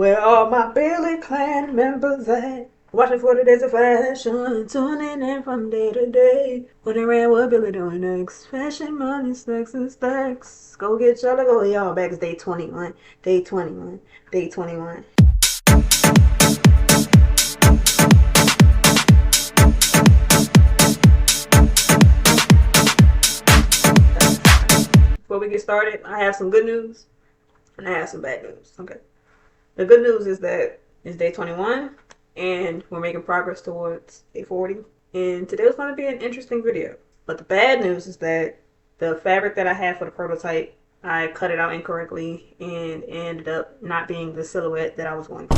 Where are my Billy Clan members at? Watching for the days of fashion, tuning in from day to day. Wondering what Billy doing next. Fashion, money, stacks and stacks. Go get y'all, go y'all back. It's day 21. Day 21. Day 21. Before we get started, I have some good news and I have some bad news. Okay. The good news is that it's day 21 and we're making progress towards day 40. And today was going to be an interesting video. But the bad news is that the fabric that I had for the prototype, I cut it out incorrectly and ended up not being the silhouette that I was going for.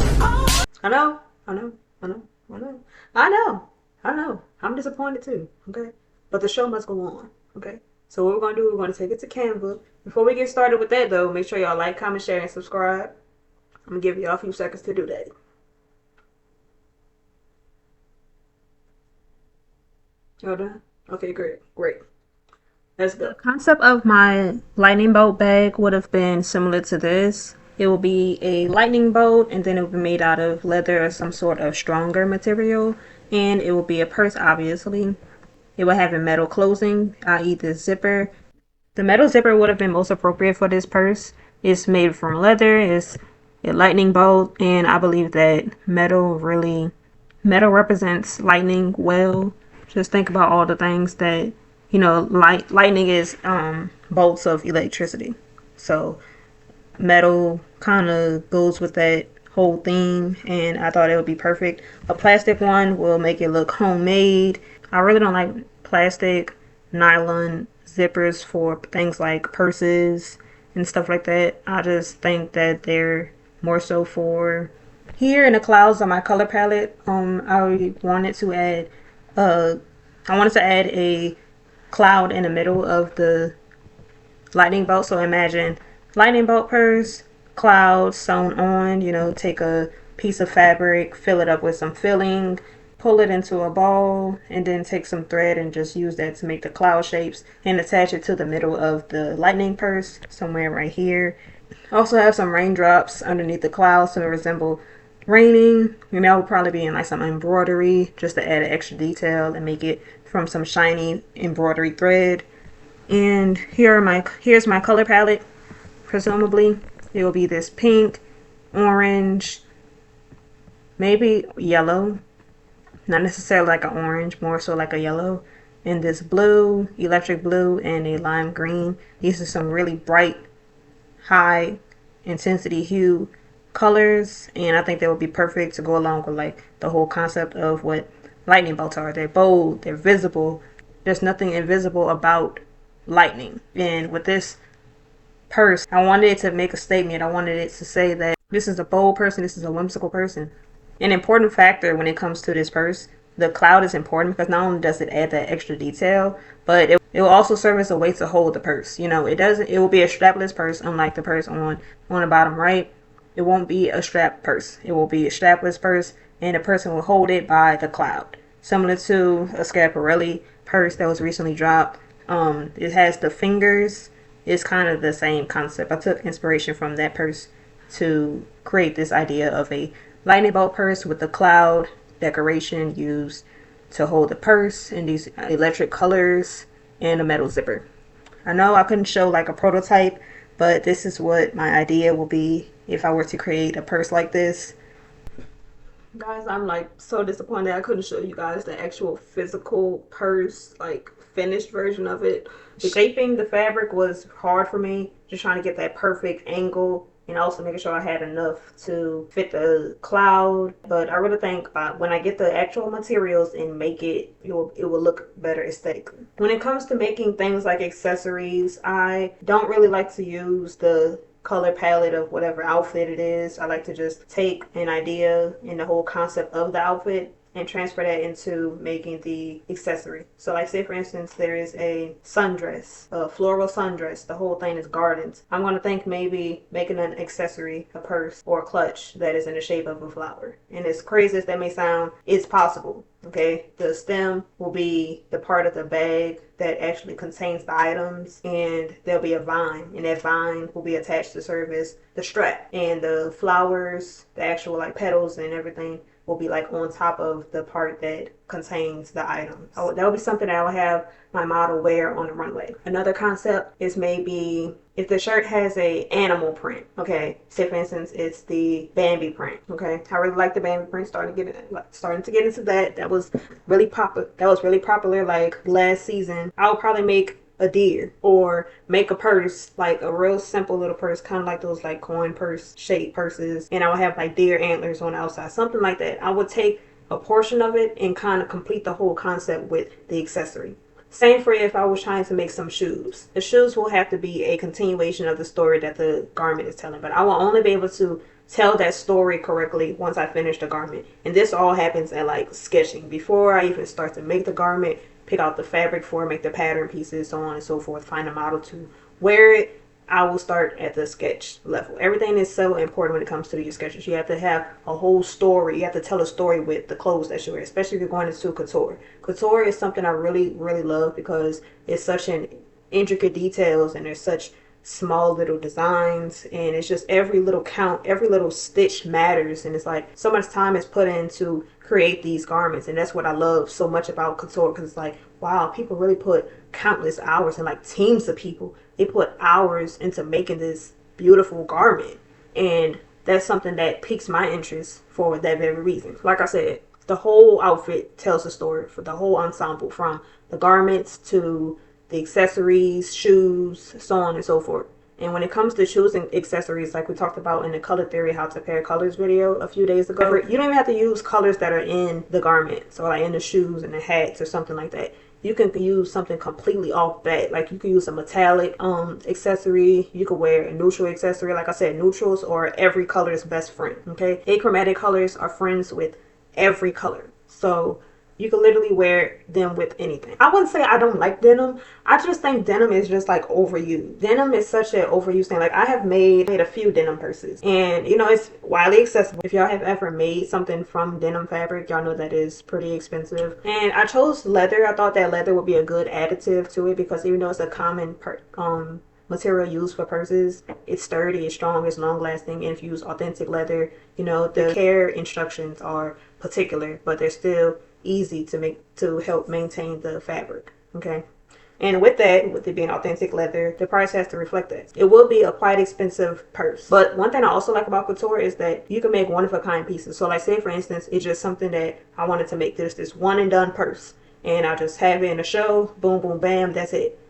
I know, I know, I know, I know, I know, I know. I'm disappointed too, okay? But the show must go on, okay? So what we're going to do, we're going to take it to Canva. Before we get started with that though, make sure y'all like, comment, share, and subscribe. I'm going to give y'all a few seconds to do that. Y'all done? Okay, great. Let's go. The concept of my lightning bolt bag would have been similar to this. It will be a lightning bolt and then it will be made out of leather or some sort of stronger material. And it will be a purse, obviously. It will have a metal closing, i.e. the zipper. The metal zipper would have been most appropriate for this purse. It's made from leather, it's a lightning bolt, and I believe that metal represents lightning well. Just think about all the things that, lightning is bolts of electricity. So metal kind of goes with that whole theme, and I thought it would be perfect. A plastic one will make it look homemade. I really don't like plastic nylon zippers for things like purses and stuff like that. I just think that they're more so for here in the clouds on my color palette. I wanted to add a cloud in the middle of the lightning bolt. So imagine lightning bolt purse, cloud sewn on, take a piece of fabric, fill it up with some filling, pull it into a ball, and then take some thread and just use that to make the cloud shapes and attach it to the middle of the lightning purse, somewhere right here. Also have some raindrops underneath the clouds to resemble raining. And that would probably be in like some embroidery just to add an extra detail and make it from some shiny embroidery thread. And here's my color palette. Presumably it will be this pink, orange, maybe yellow, not necessarily like an orange, more so like a yellow, and this blue, electric blue, and a lime green. These are some really bright, high intensity hue colors, and I think they would be perfect to go along with like the whole concept of what lightning bolts are. They're bold, they're visible. There's nothing invisible about lightning. And with this purse, I wanted it to make a statement. I wanted it to say that this is a bold person, this is a whimsical person. An important factor when it comes to this purse, the cloud is important because not only does it add that extra detail, but it will also serve as a way to hold the purse. It will be a strapless purse, unlike the purse on the bottom right. It won't be a strap purse. It will be a strapless purse, and the person will hold it by the cloud, similar to a Schiaparelli purse that was recently dropped. It has the fingers. It's kind of the same concept. I took inspiration from that purse to create this idea of a lightning bolt purse with the cloud decoration used to hold the purse in these electric colors and a metal zipper. I know I couldn't show like a prototype, but this is what my idea will be if I were to create a purse like this. Guys, I'm like so disappointed I couldn't show you guys the actual physical purse, like finished version of it. Shaping the fabric was hard for me, just trying to get that perfect angle and also making sure I had enough to fit the cloud. But I really think when I get the actual materials and make it, it will look better aesthetically. When it comes to making things like accessories, I don't really like to use the color palette of whatever outfit it is. I like to just take an idea and the whole concept of the outfit and transfer that into making the accessory. So like say for instance there is a sundress, a floral sundress, the whole thing is gardens. I'm going to think maybe making an accessory, a purse or a clutch that is in the shape of a flower. And as crazy as that may sound, it's possible. Okay, the stem will be the part of the bag that actually contains the items, and there'll be a vine, and that vine will be attached to serve as the strap, and the flowers, the actual like petals and everything, will be like on top of the part that contains the items. Oh, that would be something that I would have my model wear on the runway. Another concept is maybe if the shirt has a animal print, okay, say for instance it's the Bambi print, okay. I really like the Bambi print. Starting to get into that. That was really popular like last season. I would probably make a deer or make a purse, like a real simple little purse, kind of like those like coin purse shaped purses, and I would have like deer antlers on the outside, something like that. I would take a portion of it and kind of complete the whole concept with the accessory. Same for if I was trying to make some shoes. The shoes will have to be a continuation of the story that the garment is telling, but I will only be able to tell that story correctly once I finish the garment. And this all happens at like sketching. Before I even start to make the garment, pick out the fabric for it, make the pattern pieces, so on and so forth, find a model to wear it, I will start at the sketch level. Everything is so important when it comes to your sketches. You have to have a whole story. You have to tell a story with the clothes that you wear, especially if you're going into couture. Couture is something I really, really love because it's such an intricate details and there's such small little designs, and it's just every little count, every little stitch matters, and it's like so much time is put in to create these garments. And that's what I love so much about couture, because it's like, wow, people really put countless hours, and like teams of people, they put hours into making this beautiful garment. And that's something that piques my interest for that very reason. Like I said, the whole outfit tells a story for the whole ensemble, from the garments to the accessories, shoes, so on and so forth. And when it comes to shoes and accessories, like we talked about in the color theory, how to pair colors video a few days ago, you don't even have to use colors that are in the garment. So like in the shoes and the hats or something like that. You can use something completely off that. Like you can use a metallic accessory. You could wear a neutral accessory. Like I said, neutrals are every color's best friend. Okay, achromatic colors are friends with every color. So you can literally wear them with anything. I wouldn't say I don't like denim. I just think denim is just like overused. Denim is such an overused thing. Like I have made a few denim purses, and you know, it's widely accessible. If y'all have ever made something from denim fabric, y'all know that is pretty expensive. And I chose leather. I thought that leather would be a good additive to it, because even though it's a common material used for purses, it's sturdy, it's strong, it's long lasting. And if you use authentic leather, you know, the care instructions are particular, but they're still easy to help maintain the fabric. Okay, and with that, with it being authentic leather, the price has to reflect that. It will be a quite expensive purse, but one thing I also like about couture is that you can make one of a kind pieces. So like say for instance, it's just something that I wanted to make this one and done purse, and I'll just have it in a show, boom boom bam, that's it.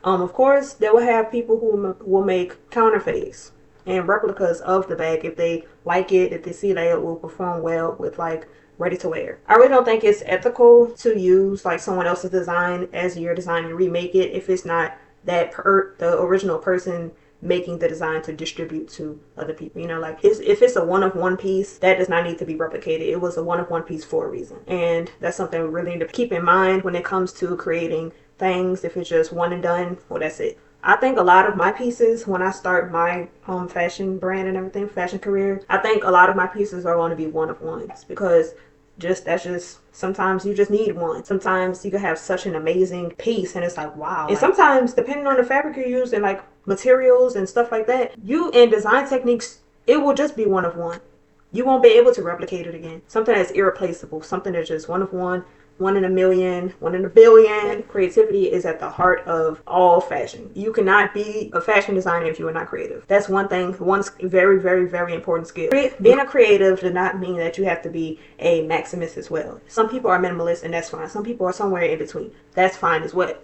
Of course they will have people who will make counterfeits and replicas of the bag if they like it, if they see that it will perform well with like ready to wear. I really don't think it's ethical to use like someone else's design as your design and remake it if it's not that the original person making the design to distribute to other people. You know, like if it's a one-of-one piece, that does not need to be replicated. It was a one-of-one piece for a reason, and that's something we really need to keep in mind when it comes to creating things. If it's just one and done, well, that's it. I think a lot of my pieces, when I start my fashion brand and everything, fashion career, I think a lot of my pieces are going to be one-of-ones, because that's just sometimes you just need one. Sometimes you can have such an amazing piece and it's like, wow. And sometimes depending on the fabric you use and like materials and stuff like that, you and design techniques, it will just be one of one. You won't be able to replicate it again. Something that's irreplaceable, something that's just one of one in a million, one in a billion. Creativity is at the heart of all fashion. You cannot be a fashion designer if you are not creative. That's one thing, one very, very, very important skill. Being a creative does not mean that you have to be a maximist as well. Some people are minimalist and that's fine. Some people are somewhere in between. That's fine as well.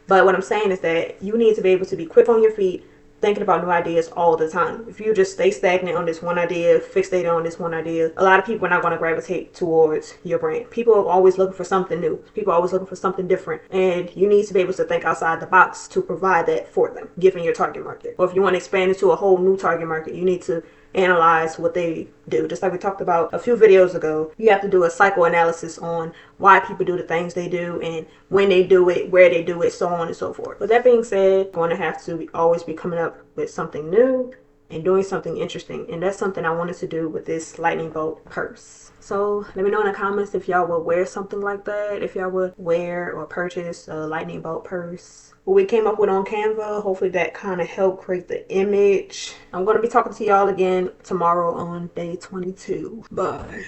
But what I'm saying is that you need to be able to be quick on your feet, thinking about new ideas all the time. If you just stay stagnant on this one idea, fixated on this one idea, a lot of people are not going to gravitate towards your brand. People are always looking for something new. People are always looking for something different. And you need to be able to think outside the box to provide that for them, given your target market. Or if you want to expand into a whole new target market, you need to analyze what they do. Just like we talked about a few videos ago, you have to do a psychoanalysis on why people do the things they do and when they do it, where they do it, so on and so forth. With that being said, I'm going to have to always be coming up with something new and doing something interesting, and that's something I wanted to do with this lightning bolt purse. So let me know in the comments if y'all would wear something like that, if y'all would wear or purchase a lightning bolt purse. What we came up with on Canva, hopefully that kind of helped create the image. I'm going to be talking to y'all again tomorrow on day 22. Bye.